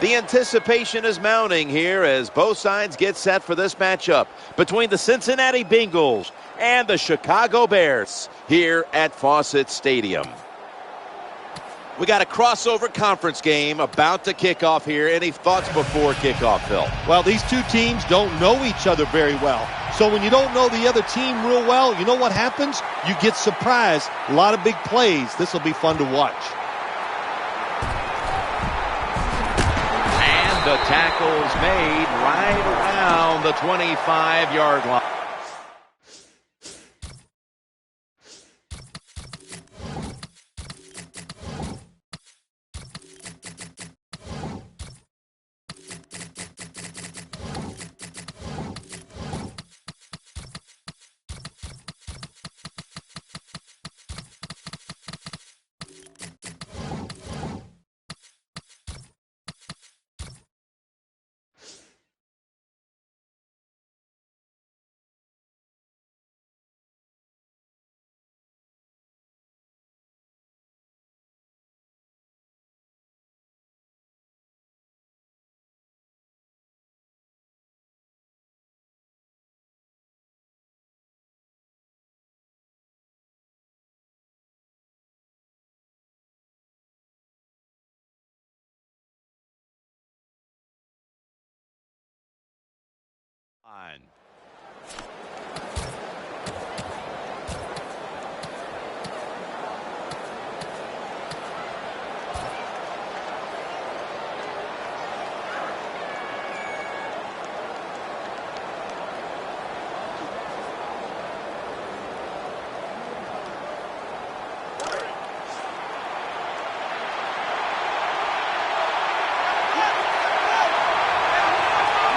The anticipation is mounting here as both sides get set for this matchup between the Cincinnati Bengals and the Chicago Bears here at Fawcett Stadium. We got a crossover conference game about to kick off here. Any thoughts before kickoff, Phil? Well, these two teams don't know each other very well. So when you don't know the other team real well, you know what happens? You get surprised. A lot of big plays. This will be fun to watch. And the tackle's made right around the 25-yard line.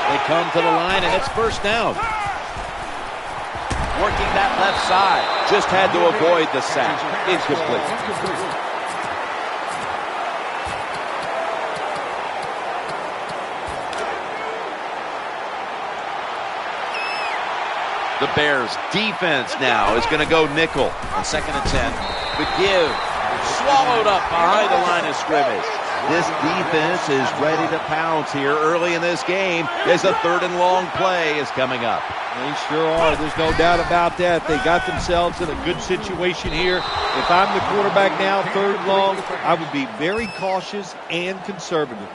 They come to the line, and it's first down. Working that left side. Just had to avoid the sack. Incomplete. The Bears defense now is going to go nickel on 2nd and 10. The give swallowed up behind the line of scrimmage. This defense is ready to pounce here early in this game as a 3rd and long play is coming up. They sure are. There's no doubt about that. They got themselves in a good situation here. If I'm the quarterback now, 3rd and long, I would be very cautious and conservative.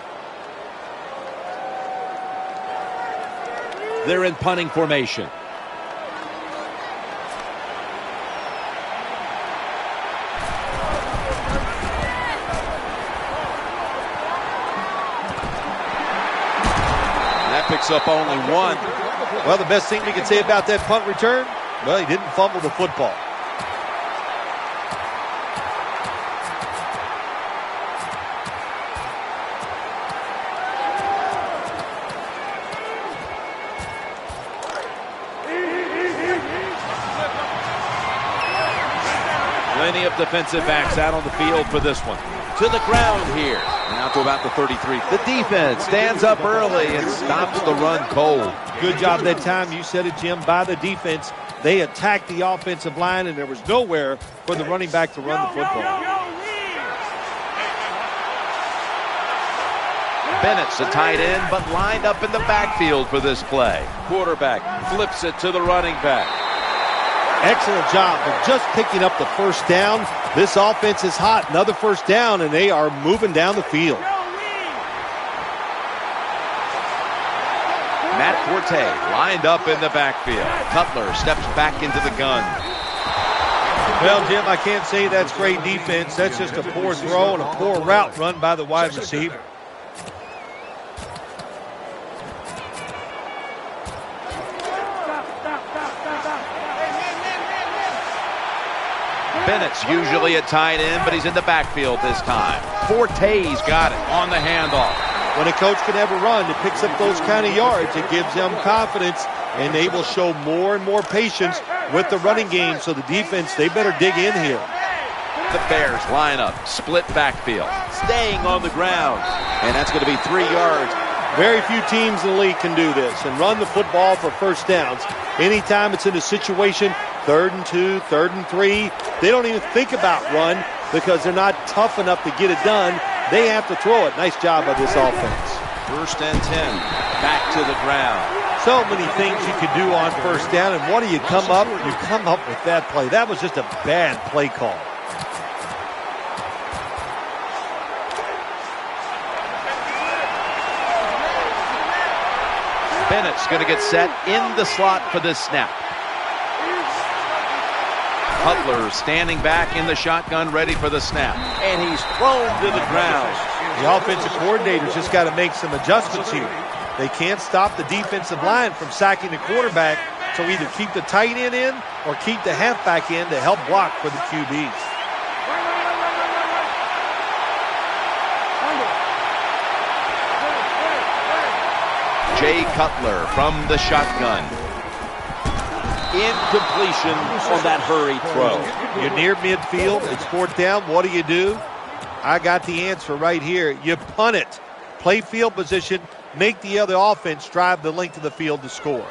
They're in punting formation. Picks up only one. Well, the best thing we can say about that punt return, well, he didn't fumble the football. Plenty of defensive backs out on the field for this one. To the ground here. Now to about the 33. The defense stands up early and stops the run cold. Good job that time. You said it, Jim, by the defense. They attacked the offensive line, and there was nowhere for the running back to run the football. Bennett's a tight end, but lined up in the backfield for this play. Quarterback flips it to the running back. Excellent job of just picking up the first down. This offense is hot. Another first down, and they are moving down the field. Matt Forte lined up in the backfield. Cutler steps back into the gun. Well, Jim, I can't say that's great defense. That's just a poor throw and a poor route run by the wide receiver. Bennett's usually a tight end, but he's in the backfield this time. Forte's got it on the handoff. When a coach can ever run, it picks up those kind of yards. It gives them confidence, and they will show more and more patience with the running game. So the defense, they better dig in here. The Bears line up, split backfield, staying on the ground, and that's going to be 3 yards. Very few teams in the league can do this and run the football for first downs. Anytime it's in a situation, 3rd and 2, 3rd and 3, they don't even think about run because they're not tough enough to get it done. They have to throw it. Nice job by this offense. 1st and 10. Back to the ground. So many things you could do on 1st down, and what do you come up? You come up with that play. That was just a bad play call. Bennett's going to get set in the slot for this snap. Cutler standing back in the shotgun, ready for the snap. And he's thrown to the ground. The offensive coordinator's just got to make some adjustments here. They can't stop the defensive line from sacking the quarterback, so either keep the tight end in or keep the halfback in to help block for the QBs. Jay Cutler from the shotgun. Incompletion on that hurried throw. You're near midfield. It's 4th down. What do? I got the answer right here. You punt it. Play field position. Make the other offense drive the length of the field to score.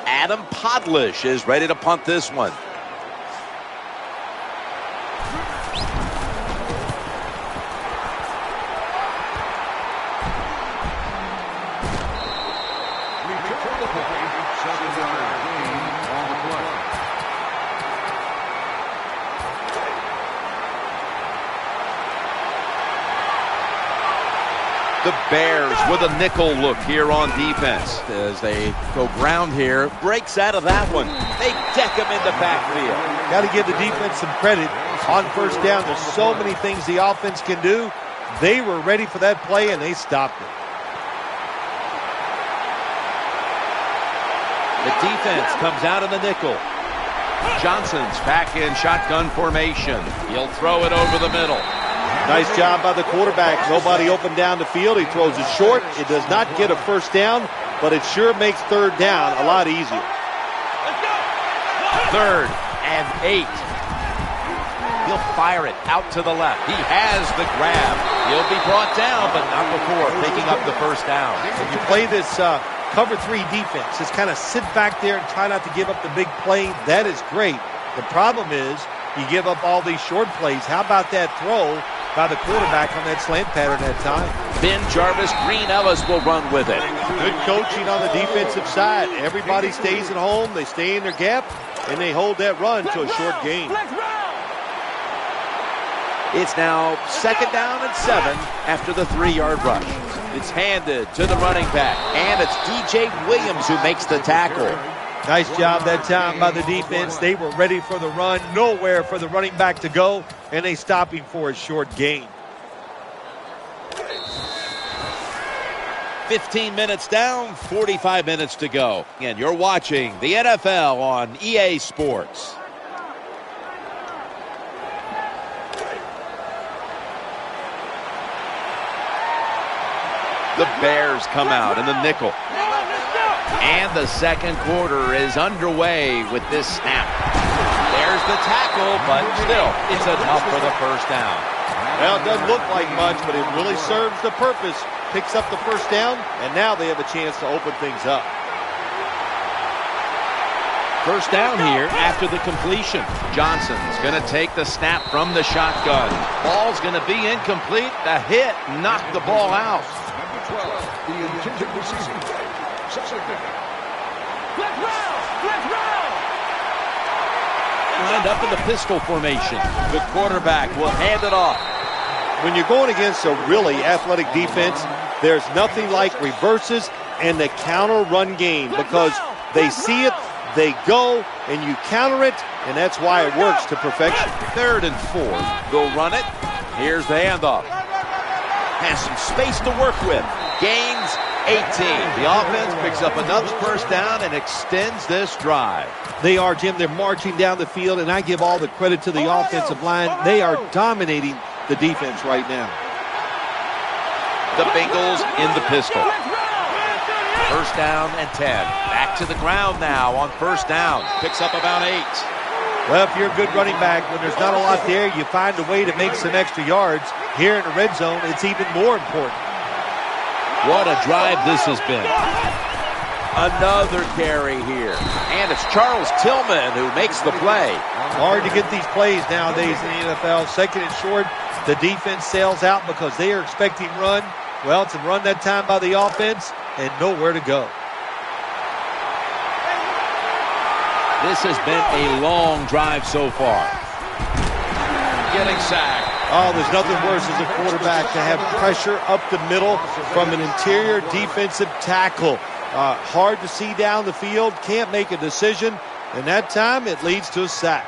Adam Podlish is ready to punt this one. The Bears with a nickel look here on defense as they go ground here. Breaks out of that one. They deck him in the backfield. Got to give the defense some credit. On 1st down, there's so many things the offense can do. They were ready for that play, and they stopped it. The defense comes out in the nickel. Johnson's back in shotgun formation. He'll throw it over the middle. Nice job by the quarterback. Nobody open down the field. He throws it short. It does not get a 1st down, but it sure makes 3rd down a lot easier. 3rd and 8. He'll fire it out to the left. He has the grab. He'll be brought down, but not before picking up the 1st down. If you play this cover 3 defense, just kind of sit back there and try not to give up the big play. That is great. The problem is you give up all these short plays. How about that throw by the quarterback on that slant pattern that time? Ben Jarvis, Green Ellis will run with it. Good coaching on the defensive side. Everybody stays at home. They stay in their gap, and they hold that run to a short gain. It's now 2nd down and 7 after the 3-yard rush. It's handed to the running back, and it's DJ Williams who makes the tackle. Nice job that time by the defense. They were ready for the run. Nowhere for the running back to go, and they stop him for a short gain. 15 minutes down, 45 minutes to go. And you're watching the NFL on EA Sports. The Bears come out in the nickel. And the 2nd quarter is underway with this snap. There's the tackle, but still, it's enough for the 1st down. Well, it doesn't look like much, but it really serves the purpose. Picks up the 1st down, and now they have a chance to open things up. 1st down here after the completion. Johnson's going to take the snap from the shotgun. Ball's going to be incomplete. The hit knocked the ball out. The intended receiver. Lined up in the pistol formation. The quarterback will hand it off. When you're going against a really athletic defense, there's nothing like reverses and the counter run game because they see it, they go, and you counter it, and that's why it works to perfection. 3rd and 4. They'll run it. Here's the handoff. Has some space to work with. Gains 18. The offense picks up another 1st down and extends this drive. They are, Jim. They're marching down the field, and I give all the credit to the offensive line. They are dominating the defense right now. The Bengals in the pistol. 1st down and 10. Back to the ground now on 1st down. Picks up about 8. Well, if you're a good running back, when there's not a lot there, you find a way to make some extra yards. Here in the red zone, it's even more important. What a drive this has been. Another carry here. And it's Charles Tillman who makes the play. Hard to get these plays nowadays in the NFL. Second and short, the defense sails out because they are expecting run. Well, it's a run that time by the offense and nowhere to go. This has been a long drive so far. Getting sacked. Oh, there's nothing worse as a quarterback to have pressure up the middle from an interior defensive tackle. Hard to see down the field, can't make a decision, and that time it leads to a sack.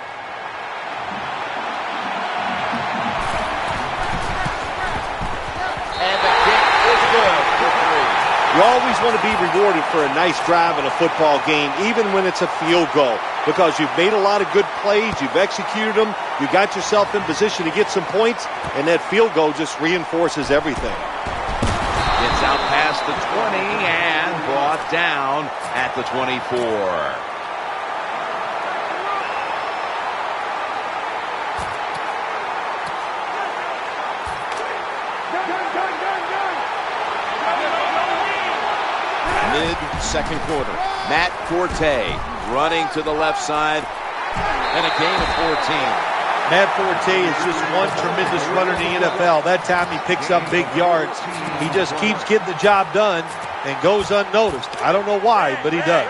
And the kick is good for 3. You always want to be rewarded for a nice drive in a football game, even when it's a field goal, because you've made a lot of good plays, you've executed them, you got yourself in position to get some points, and that field goal just reinforces everything. It's out past the 20 and brought down at the 24. Mid-second quarter. Matt Forte running to the left side and a gain of 14. Matt Forte is just one tremendous runner in the NFL. That time he picks up big yards. He just keeps getting the job done and goes unnoticed. I don't know why, but he does.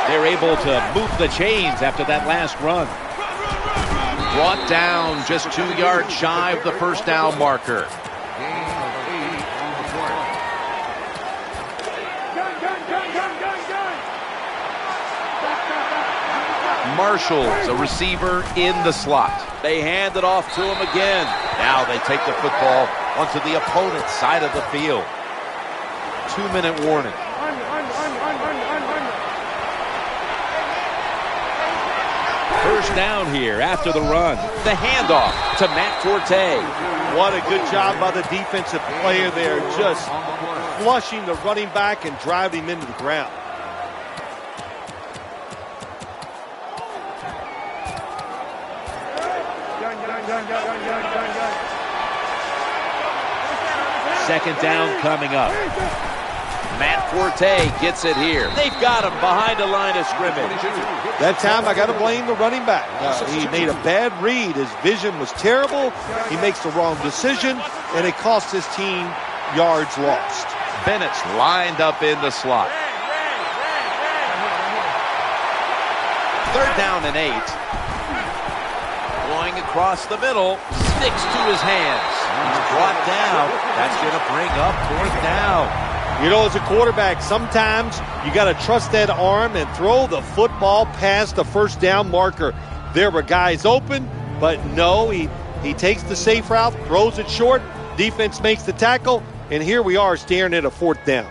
They're able to move the chains after that last run. Brought down just 2 yards shy of the first down marker. Marshall's a receiver in the slot. They hand it off to him again. Now they take the football onto the opponent's side of the field. 2-minute warning. First down here after the run. The handoff to Matt Forte. What a good job by the defensive player there, just flushing the running back and driving him into the ground. Second down coming up. Matt Forte gets it here. They've got him behind the line of scrimmage. That time I got to blame the running back. He made a bad read. His vision was terrible. He makes the wrong decision, and it cost his team yards lost. Bennett's lined up in the slot. Third down and 8. Going across the middle, sticks to his hands. He's brought down. That's going to bring up fourth down. You know, as a quarterback, sometimes you got to trust that arm and throw the football past the first down marker. There were guys open, but no, he takes the safe route, throws it short, defense makes the tackle, and here we are staring at a fourth down.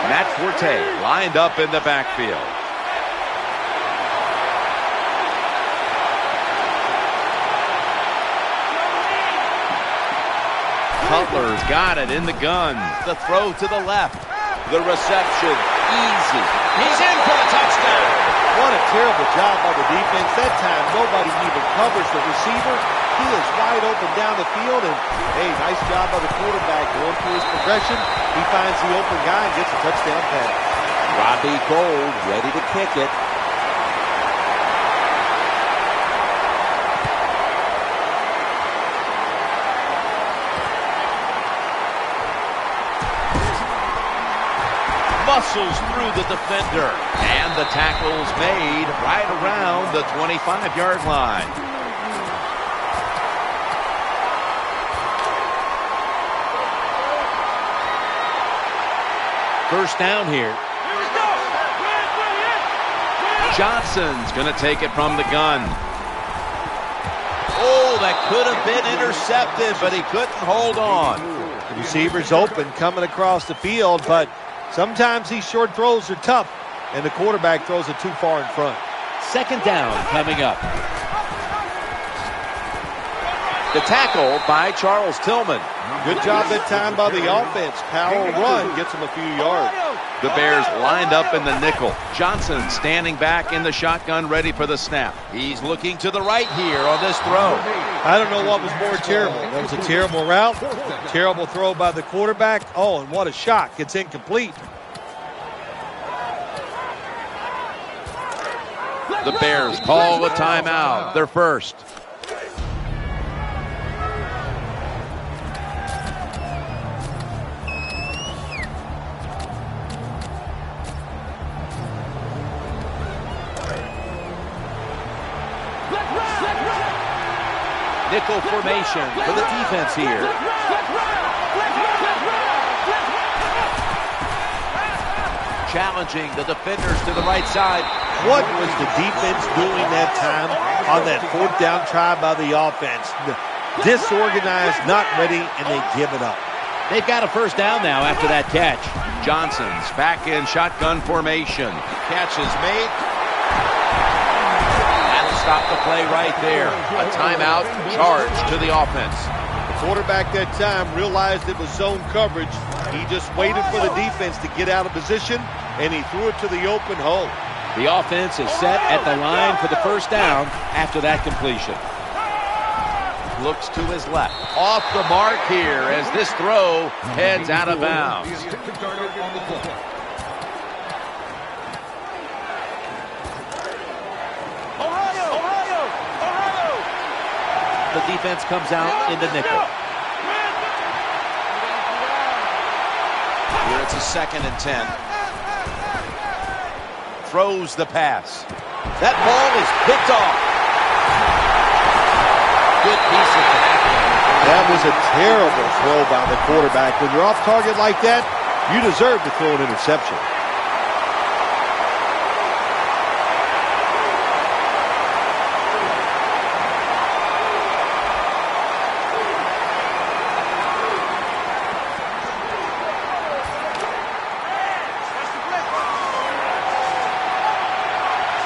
Matt Forte lined up in the backfield. Cutler's got it in the gun. The throw to the left. The reception, easy. He's in for the touchdown. What a terrible job by the defense. That time, nobody even covers the receiver. He is wide open down the field, and, hey, nice job by the quarterback going through his progression. He finds the open guy and gets a touchdown pass. Robbie Gould ready to kick it. Muscles through the defender. And the tackle's made right around the 25-yard line. First down here. Johnson's going to take it from the gun. Oh, that could have been intercepted, but he couldn't hold on. The receiver's open coming across the field, but sometimes these short throws are tough, and the quarterback throws it too far in front. Second down coming up. The tackle by Charles Tillman. Good job that time by the offense. Power run gets him a few yards. The Bears lined up in the nickel. Johnson standing back in the shotgun, ready for the snap. He's looking to the right here on this throw. I don't know what was more terrible. That was a terrible route, terrible throw by the quarterback. Oh, and what a shock. It's incomplete. The Bears call a timeout. Their first. Nickel formation for the defense here. Challenging the defenders to the right side. What was the defense doing that time on that fourth down try by the offense? Disorganized, not ready, and they give it up. They've got a first down now after that catch. Johnson's back in shotgun formation. Catch is made. That'll stop the play right there. A timeout charge to the offense. The quarterback that time realized it was zone coverage. He just waited for the defense to get out of position, and he threw it to the open hole. The offense is set at the line for the first down after that completion. Looks to his left. Off the mark here as this throw heads out of bounds. The defense comes out in the nickel. Here it's a 2nd and 10. Throws the pass. That ball is picked off. Good piece of tackling. That was a terrible throw by the quarterback. When you're off target like that, you deserve to throw an interception.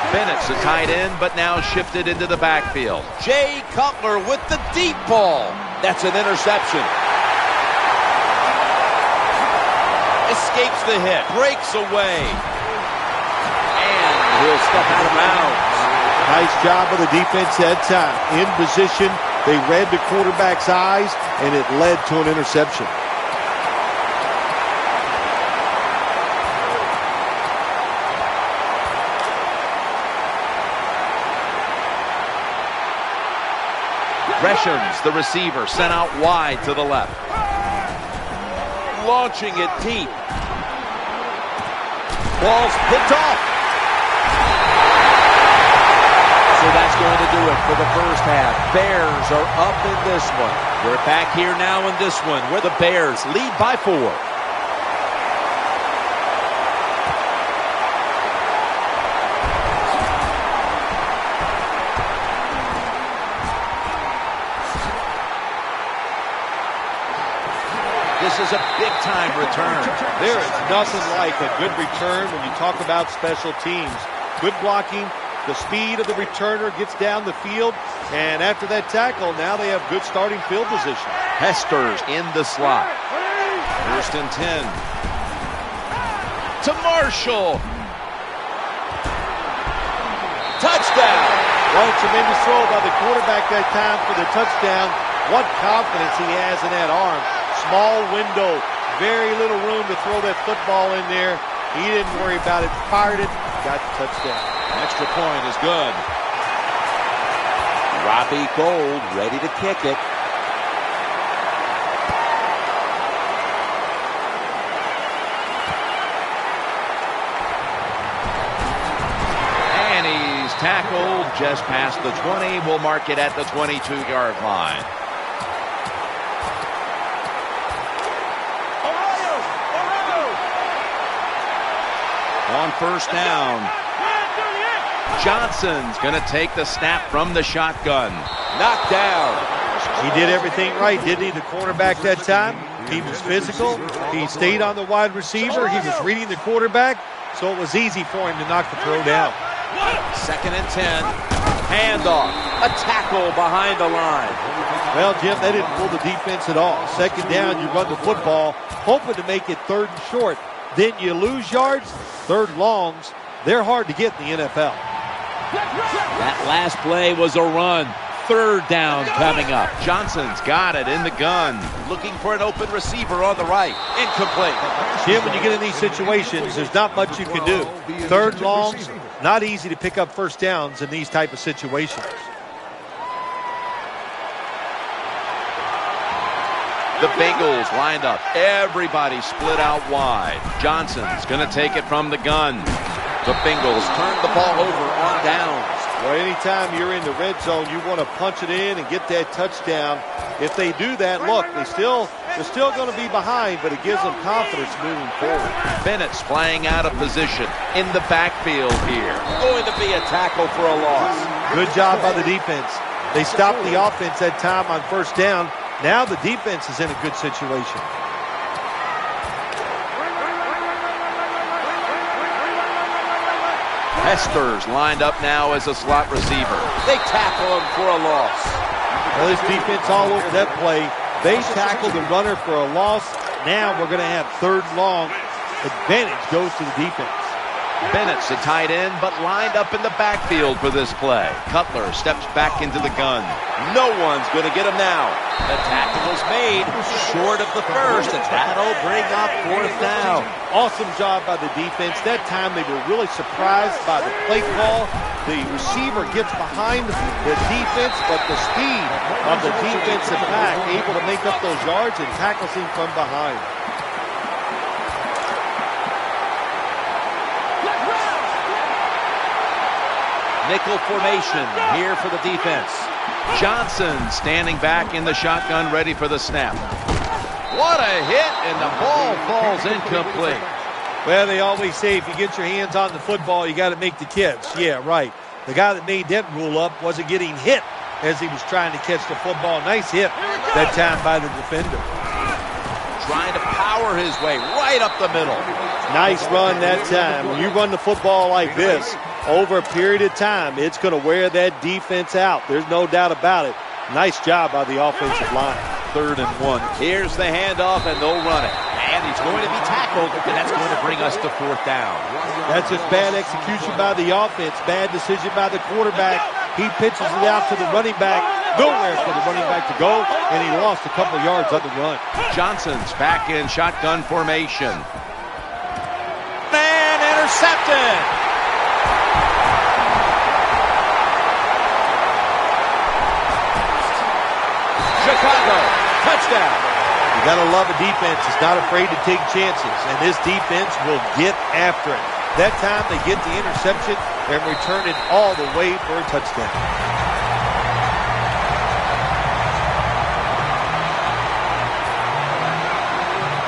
Bennett's a tight end, but now shifted into the backfield. Jay Cutler with the deep ball. That's an interception. Escapes the hit, breaks away. And he'll step out of bounds. Nice job of the defense that time. In position, they read the quarterback's eyes, and it led to an interception. Greshams, the receiver, sent out wide to the left. Launching it deep. Ball's picked off. So that's going to do it for the first half. Bears are up in this one. We're back here now in this one where the Bears lead by 4. This is a big-time return. There is nothing like a good return when you talk about special teams. Good blocking, the speed of the returner gets down the field, and after that tackle, now they have good starting field position. Hester's in the slot. 1st and 10. To Marshall. Touchdown. Well, tremendous throw by the quarterback that time for the touchdown. What confidence he has in that arm. Small window, very little room to throw that football in there. He didn't worry about it, fired it, got the touchdown. Extra point is good. Robbie Gould ready to kick it. And he's tackled just past the 20. We'll mark it at the 22-yard line. On first down, Johnson's going to take the snap from the shotgun. Knocked down. He did everything right, didn't he, the cornerback that time? He was physical. He stayed on the wide receiver. He was reading the quarterback, so it was easy for him to knock the throw down. 2nd and 10. Handoff. A tackle behind the line. Well, Jim, they didn't pull the defense at all. 2nd down, you run the football, hoping to make it 3rd and short. then you lose yards. Third longs, they're hard to get in the NFL. That last play was a run. Third down coming up. Johnson's got it in the gun. Looking for an open receiver on the right. Incomplete. Jim, when you get in these situations, there's not much you can do. Third longs, not easy to pick up first downs in these type of situations. The Bengals lined up. Everybody split out wide. Johnson's going to take it from the gun. The Bengals turn the ball over on downs. Well, anytime you're in the red zone, you want to punch it in and get that touchdown. If they do that, look, they're still going to be behind, but it gives them confidence moving forward. Bennett's playing out of position in the backfield here. Going to be a tackle for a loss. Good job by the defense. They stopped the offense that time on first down. Now the defense is in a good situation. Hester's lined up now as a slot receiver. They tackle him for a loss. Well, this defense all over that play. They tackled the runner for a loss. Now we're going to have third long. Advantage goes to the defense. Bennett's a tight end, but lined up in the backfield for this play. Cutler steps back into the gun. No one's going to get him now. The tackle is made short of the first, and that'll bring up fourth down. Awesome job by the defense. That time they were really surprised by the play call. The receiver gets behind the defense, but the speed of the defensive back able to make up those yards and tackles him from behind. Nickel formation here for the defense. Johnson standing back in the shotgun, ready for the snap. What a hit, and the ball falls incomplete. Well, they always say if you get your hands on the football, you got to make the catch. Yeah, right. The guy that made that rule up wasn't getting hit as he was trying to catch the football. Nice hit that time by the defender. Trying to power his way right up the middle. Nice run that time. When you run the football like this, over a period of time, it's going to wear that defense out. There's no doubt about it. Nice job by the offensive line. 3rd and 1. Here's the handoff, and they'll run it. And he's going to be tackled, and that's going to bring us to 4th down. That's just bad execution by the offense. Bad decision by the quarterback. He pitches it out to the running back. Nowhere for the running back to go, and he lost a couple yards on the run. Johnson's back in shotgun formation. Man, intercepted! Chicago, touchdown. You got to love a defense that's not afraid to take chances, and this defense will get after it. That time they get the interception and return it all the way for a touchdown.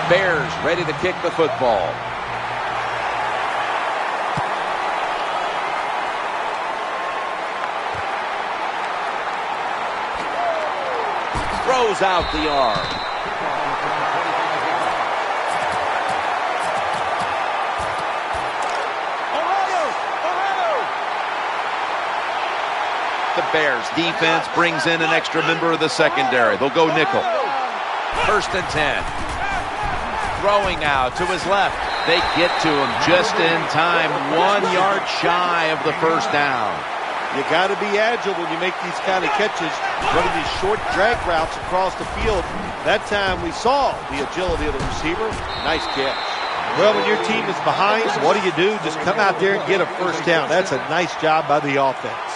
Bears ready to kick the football. Throws out the arm. The Bears defense brings in an extra member of the secondary. They'll go nickel. 1st and 10. Throwing now to his left. They get to him just in time. 1 yard shy of the first down. You got to be agile when you make these kind of catches, running these short drag routes across the field. That time we saw the agility of the receiver. Nice catch. Well, when your team is behind, what do? Just come out there and get a first down. That's a nice job by the offense.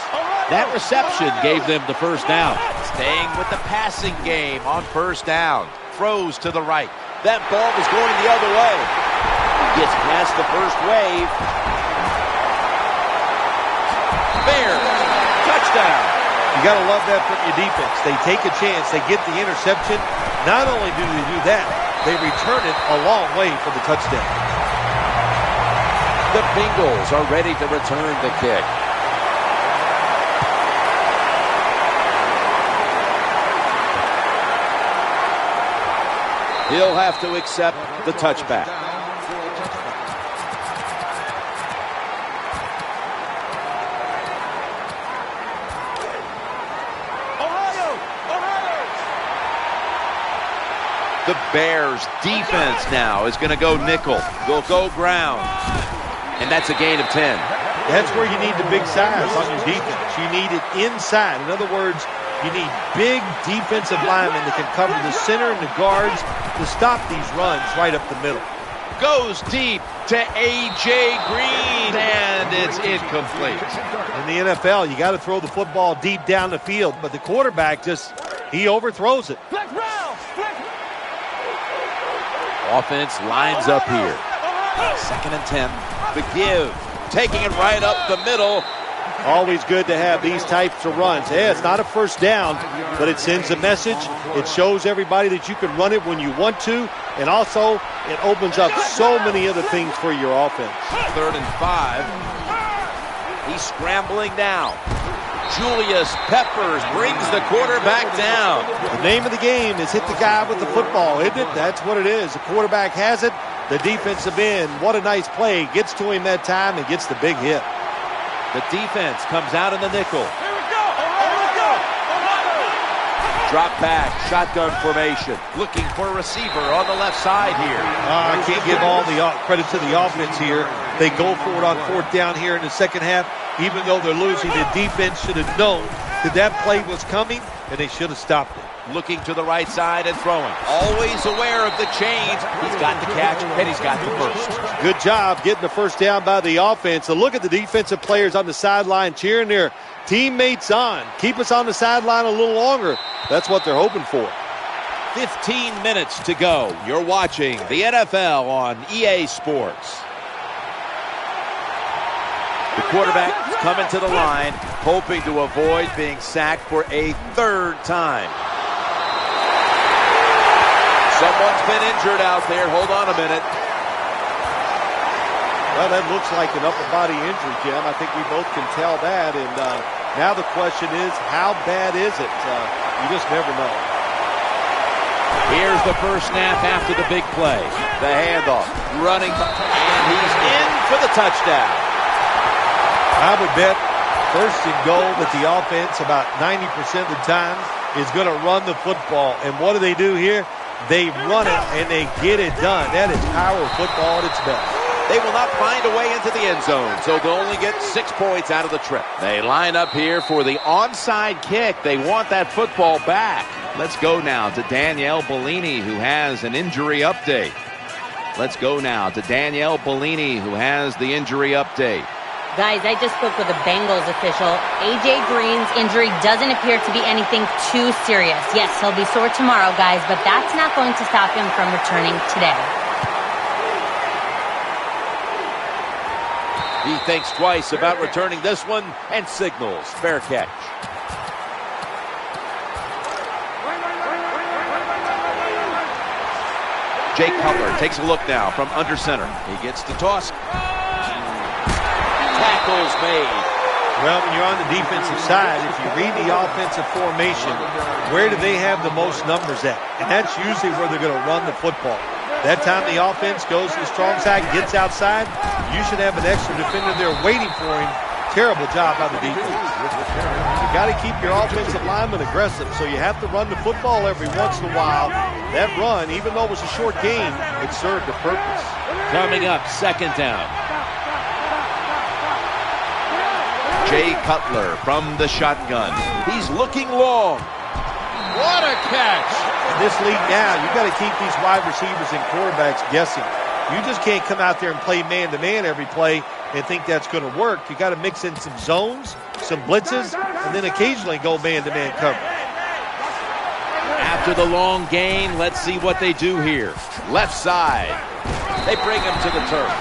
That reception gave them the first down. Staying with the passing game on first down. Throws to the right. That ball was going the other way. Gets past the first wave. Bears, touchdown. You got to love that from your defense. They take a chance. They get the interception. Not only do they do that, they return it a long way for the touchdown. The Bengals are ready to return the kick. He'll have to accept the touchback. The Bears defense now is going to go nickel. They'll go ground. And that's a gain of 10. That's where you need the big size on your defense. You need it inside. In other words, you need big defensive linemen that can cover the center and the guards to stop these runs right up the middle. Goes deep to A.J. Green, and it's incomplete. In the NFL, you got to throw the football deep down the field, but the quarterback he overthrows it. Offense lines up here. 2nd and 10. The give, taking it right up the middle. Always good to have these types of runs. Yeah, it's not a first down, but it sends a message. It shows everybody that you can run it when you want to, and also it opens up so many other things for your offense. 3rd and 5. He's scrambling now. Julius Peppers brings the quarterback down. The name of the game is hit the guy with the football, isn't it? That's what it is. The quarterback has it. The defensive end, what a nice play. Gets to him that time and gets the big hit. The defense comes out in the nickel. Drop back, shotgun formation. Looking for a receiver on the left side here. I can't give all the credit to the offense here. They go for it on 4th down here in the second half. Even though they're losing, the defense should have known that play was coming, and they should have stopped it. Looking to the right side and throwing. Always aware of the chains. He's got the catch, and he's got the first. Good job getting the first down by the offense. So look at the defensive players on the sideline cheering their teammates on. Keep us on the sideline a little longer. That's what they're hoping for. 15 minutes to go. You're watching the NFL on EA Sports. The quarterback is coming to the line, hoping to avoid being sacked for a 3rd time. Someone's been injured out there. Hold on a minute. Well, that looks like an upper body injury, Jim. I think we both can tell that. And now the question is, how bad is it? You just never know. Here's the first snap after the big play. The handoff. Running. And he's in for the touchdown. I would bet 1st and goal that the offense about 90% of the time is going to run the football. And what do they do here? They run it and they get it done. That is power football at its best. They will not find a way into the end zone, so they'll only get 6 points out of the trip. They line up here for the onside kick. They want that football back. Let's go now to Danielle Bellini, who has an injury update. Let's go now to Danielle Bellini, who has the injury update. Guys, I just spoke with a Bengals official. A.J. Green's injury doesn't appear to be anything too serious. Yes, he'll be sore tomorrow, guys, but that's not going to stop him from returning today. He thinks twice about returning this one and signals fair catch. Jake Cutler takes a look now from under center. He gets the toss. Tackles made. Well, when you're on the defensive side, if you read the offensive formation, where do they have the most numbers at? And that's usually where they're going to run the football. That time the offense goes to the strong side, gets outside, you should have an extra defender there waiting for him. Terrible job by the defense. You got to keep your offensive lineman aggressive, so you have to run the football every once in a while. That run, even though it was a short game, it served a purpose. Coming up, 2nd down. Jay Cutler from the shotgun. He's looking long. What a catch! In this league now, you've got to keep these wide receivers and quarterbacks guessing. You just can't come out there and play man-to-man every play and think that's going to work. You got to mix in some zones, some blitzes, and then occasionally go man-to-man coverage. After the long gain, let's see what they do here. Left side. They bring him to the turf.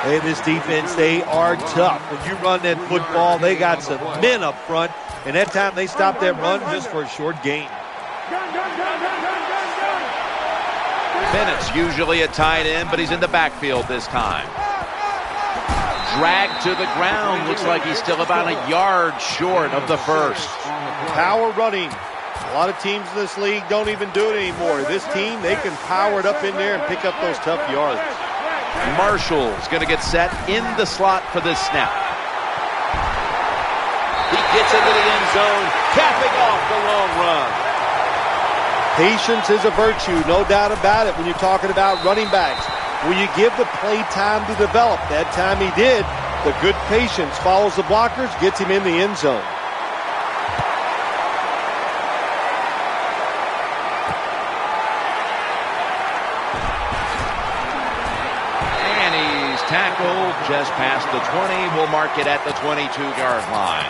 Hey, this defense, they are tough. When you run that football, they got some men up front, and that time they stopped that run just for a short gain. Bennett's usually a tight end, but he's in the backfield this time. Dragged to the ground. Looks like he's still about a yard short of the first. Power running. A lot of teams in this league don't even do it anymore. This team, they can power it up in there and pick up those tough yards. Marshall's going to get set in the slot for this snap. He gets into the end zone, capping off the long run. Patience is a virtue, no doubt about it, when you're talking about running backs. Will you give the play time to develop? That time he did. The good patience follows the blockers, gets him in the end zone. And he's tackled just past the 20. We'll mark it at the 22-yard line.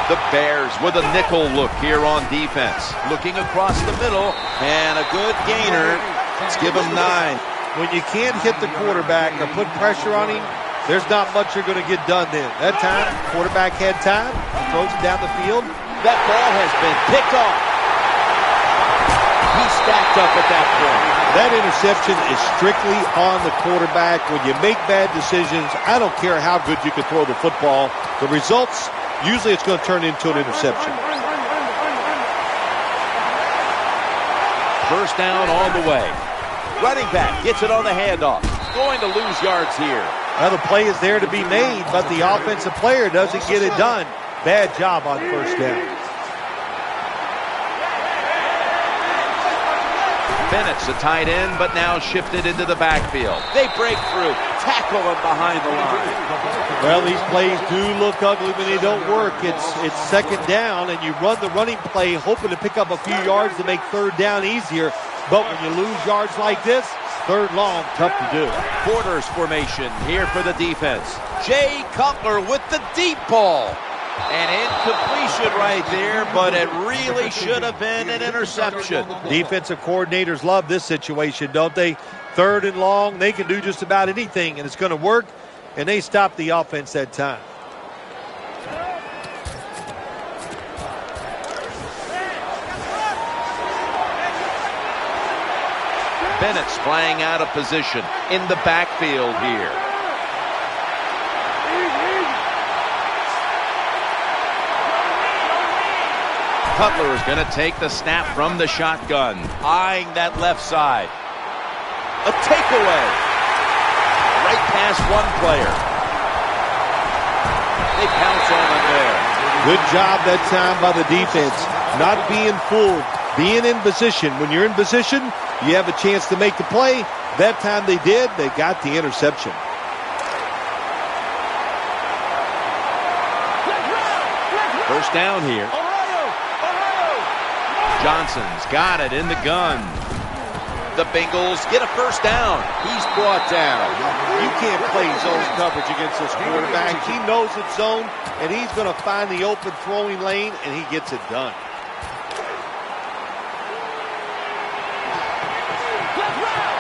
The Bears with a nickel look here on defense. Looking across the middle, and a good gainer. Let's give him 9. When you can't hit the quarterback or put pressure on him, there's not much you're going to get done then. That time, quarterback had time, throws it down the field. That ball has been picked off. He stacked up at that point. That interception is strictly on the quarterback. When you make bad decisions, I don't care how good you can throw the football. The results, usually it's going to turn into an interception. First down on the way. Running back gets it on the handoff. Going to lose yards here. Well, the play is there to be made, but the offensive player doesn't get it done. Bad job on first down. Bennett's a tight end, but now shifted into the backfield. They break through, tackle him behind the line. Well, these plays do look ugly when they don't work. It's second down, and you run the running play hoping to pick up a few yards to make third down easier. But when you lose yards like this, third long, tough to do. Quarters formation here for the defense. Jay Cutler with the deep ball. An incompletion right there, but it really should have been an interception. Defensive coordinators love this situation, don't they? Third and long, they can do just about anything, and it's going to work, and they stop the offense that time. Bennett's flying out of position in the backfield here. Cutler is going to take the snap from the shotgun, eyeing that left side. A takeaway. Right past one player. They pounce on him there. Good job that time by the defense. Not being fooled, being in position. When you're in position, you have a chance to make the play. That time they did. They got the interception. First down here. Johnson's got it in the gun. The Bengals get a first down. He's brought down. You can't play zone coverage against this quarterback. He knows it's zone, and he's going to find the open throwing lane, and he gets it done.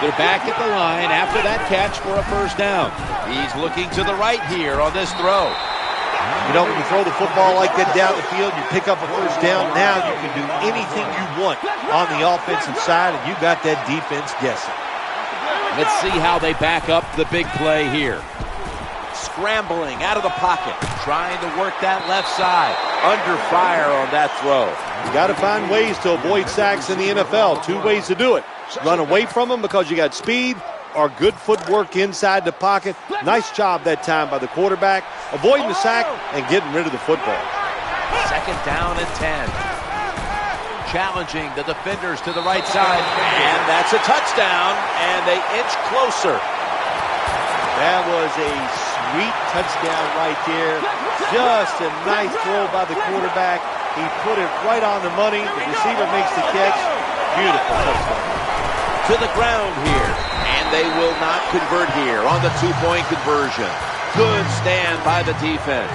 They're back at the line after that catch for a first down. He's looking to the right here on this throw. You know, when you throw the football like that down the field, you pick up a first down. Now you can do anything you want on the offensive side, and you got that defense guessing. Let's see how they back up the big play here. Scrambling out of the pocket, trying to work that left side. Under fire on that throw. You got to find ways to avoid sacks in the NFL. Two ways to do it. Run away from them because you got speed, or good footwork inside the pocket. Nice job that time by the quarterback, avoiding the sack and getting rid of the football. Second down and 10. Challenging the defenders to the right side, and that's a touchdown, and they inch closer. That was a sweet touchdown right there. Just a nice throw by the quarterback. He put it right on the money. The receiver makes the catch. Beautiful touchdown. To the ground here, and they will not convert here on the two-point conversion. Good stand by the defense.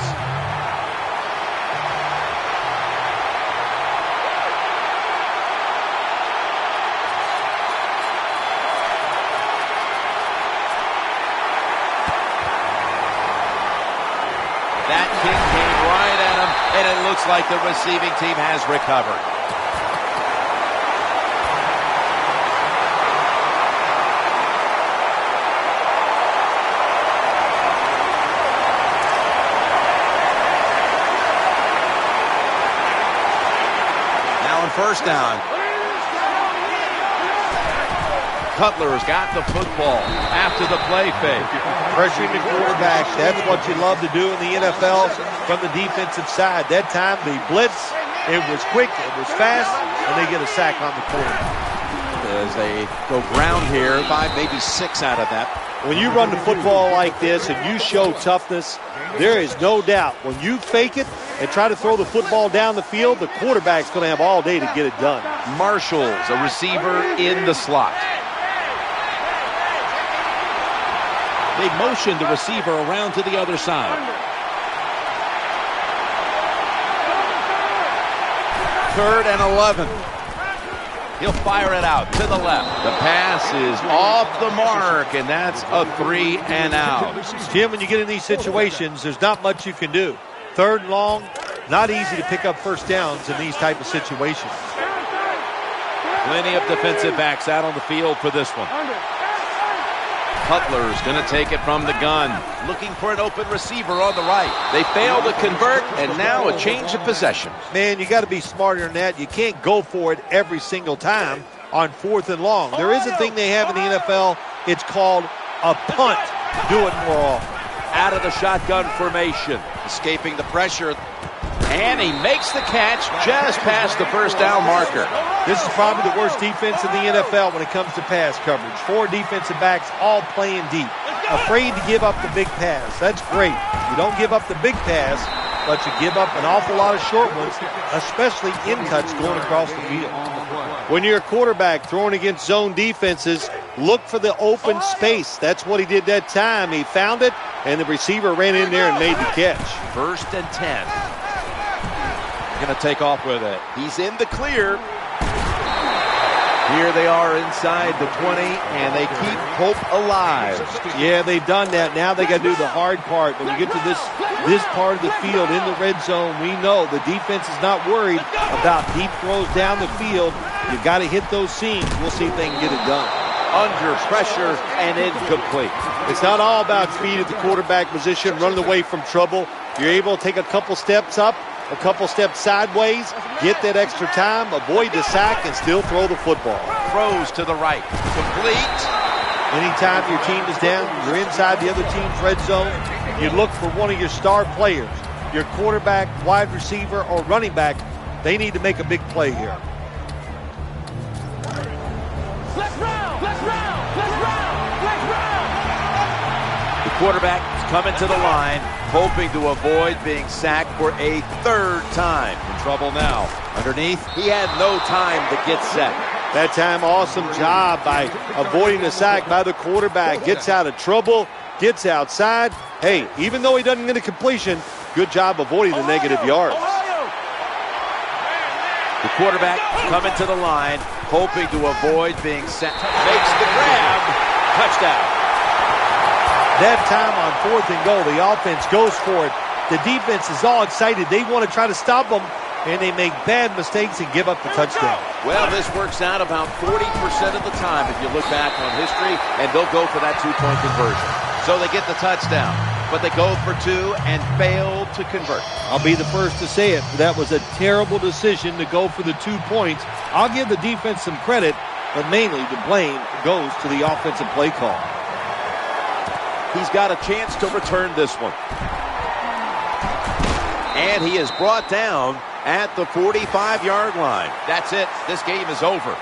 That kick came right at him, and it looks like the receiving team has recovered. First down. Cutler's got the football after the play fake. Pressuring the quarterback, that's what you love to do in the NFL from the defensive side. That time, the blitz, it was quick, it was fast, and they get a sack on the quarterback. As they go ground here, 5, maybe 6 out of that. When you run the football like this and you show toughness, there is no doubt when you fake it and try to throw the football down the field, the quarterback's going to have all day to get it done. Marshall's a receiver in the slot. They motion the receiver around to the other side. Third and 11. He'll fire it out to the left. The pass is off the mark, and that's a 3 and out. Jim, when you get in these situations, there's not much you can do. Third and long, not easy to pick up first downs in these type of situations. Plenty of defensive backs out on the field for this one. Cutler's going to take it from the gun. Looking for an open receiver on the right. They fail to convert, and now a change of possession. Man, you got to be smarter than that. You can't go for it every single time on 4th and long. There is a thing they have in the NFL. It's called a punt. Do it more often. Out of the shotgun formation. Escaping the pressure. And he makes the catch just past the first down marker. This is probably the worst defense in the NFL when it comes to pass coverage. 4 defensive backs all playing deep. Afraid to give up the big pass. That's great. You don't give up the big pass, but you give up an awful lot of short ones, especially in cuts going across the field. When you're a quarterback throwing against zone defenses, look for the open space. That's what he did that time. He found it, and the receiver ran in there and made the catch. 1st and 10. Going to take off with it. He's in the clear. Here they are inside the 20, and they keep hope alive. Yeah, they've done that. Now they got to do the hard part. When you get to this part of the field in the red zone, we know the defense is not worried about deep throws down the field. You got to hit those seams. We'll see if they can get it done. Under pressure and incomplete. It's not all about speed at the quarterback position, running away from trouble. You're able to take a couple steps up, a couple steps sideways, get that extra time, avoid the sack, and still throw the football. Throws to the right. Complete. Anytime your team is down, you're inside the other team's red zone, you look for one of your star players, your quarterback, wide receiver, or running back. They need to make a big play here. The quarterback is coming to the line, hoping to avoid being sacked for a 3rd time. In trouble now. Underneath. He had no time to get set. That time, awesome job by avoiding the sack by the quarterback. Gets out of trouble, gets outside. Hey, even though he doesn't get a completion, good job avoiding the negative yards. The quarterback coming to the line, hoping to avoid being sacked. Makes the grab. Touchdown. That time on 4th and goal, the offense goes for it. The defense is all excited. They want to try to stop them, and they make bad mistakes and give up the touchdown. Well, this works out about 40% of the time if you look back on history, and they'll go for that 2-point conversion. So they get the touchdown, but they go for 2 and fail to convert. I'll be the first to say it. That was a terrible decision to go for the 2 points. I'll give the defense some credit, but mainly the blame goes to the offensive play call. He's got a chance to return this one. And he is brought down at the 45-yard line. That's it. This game is over.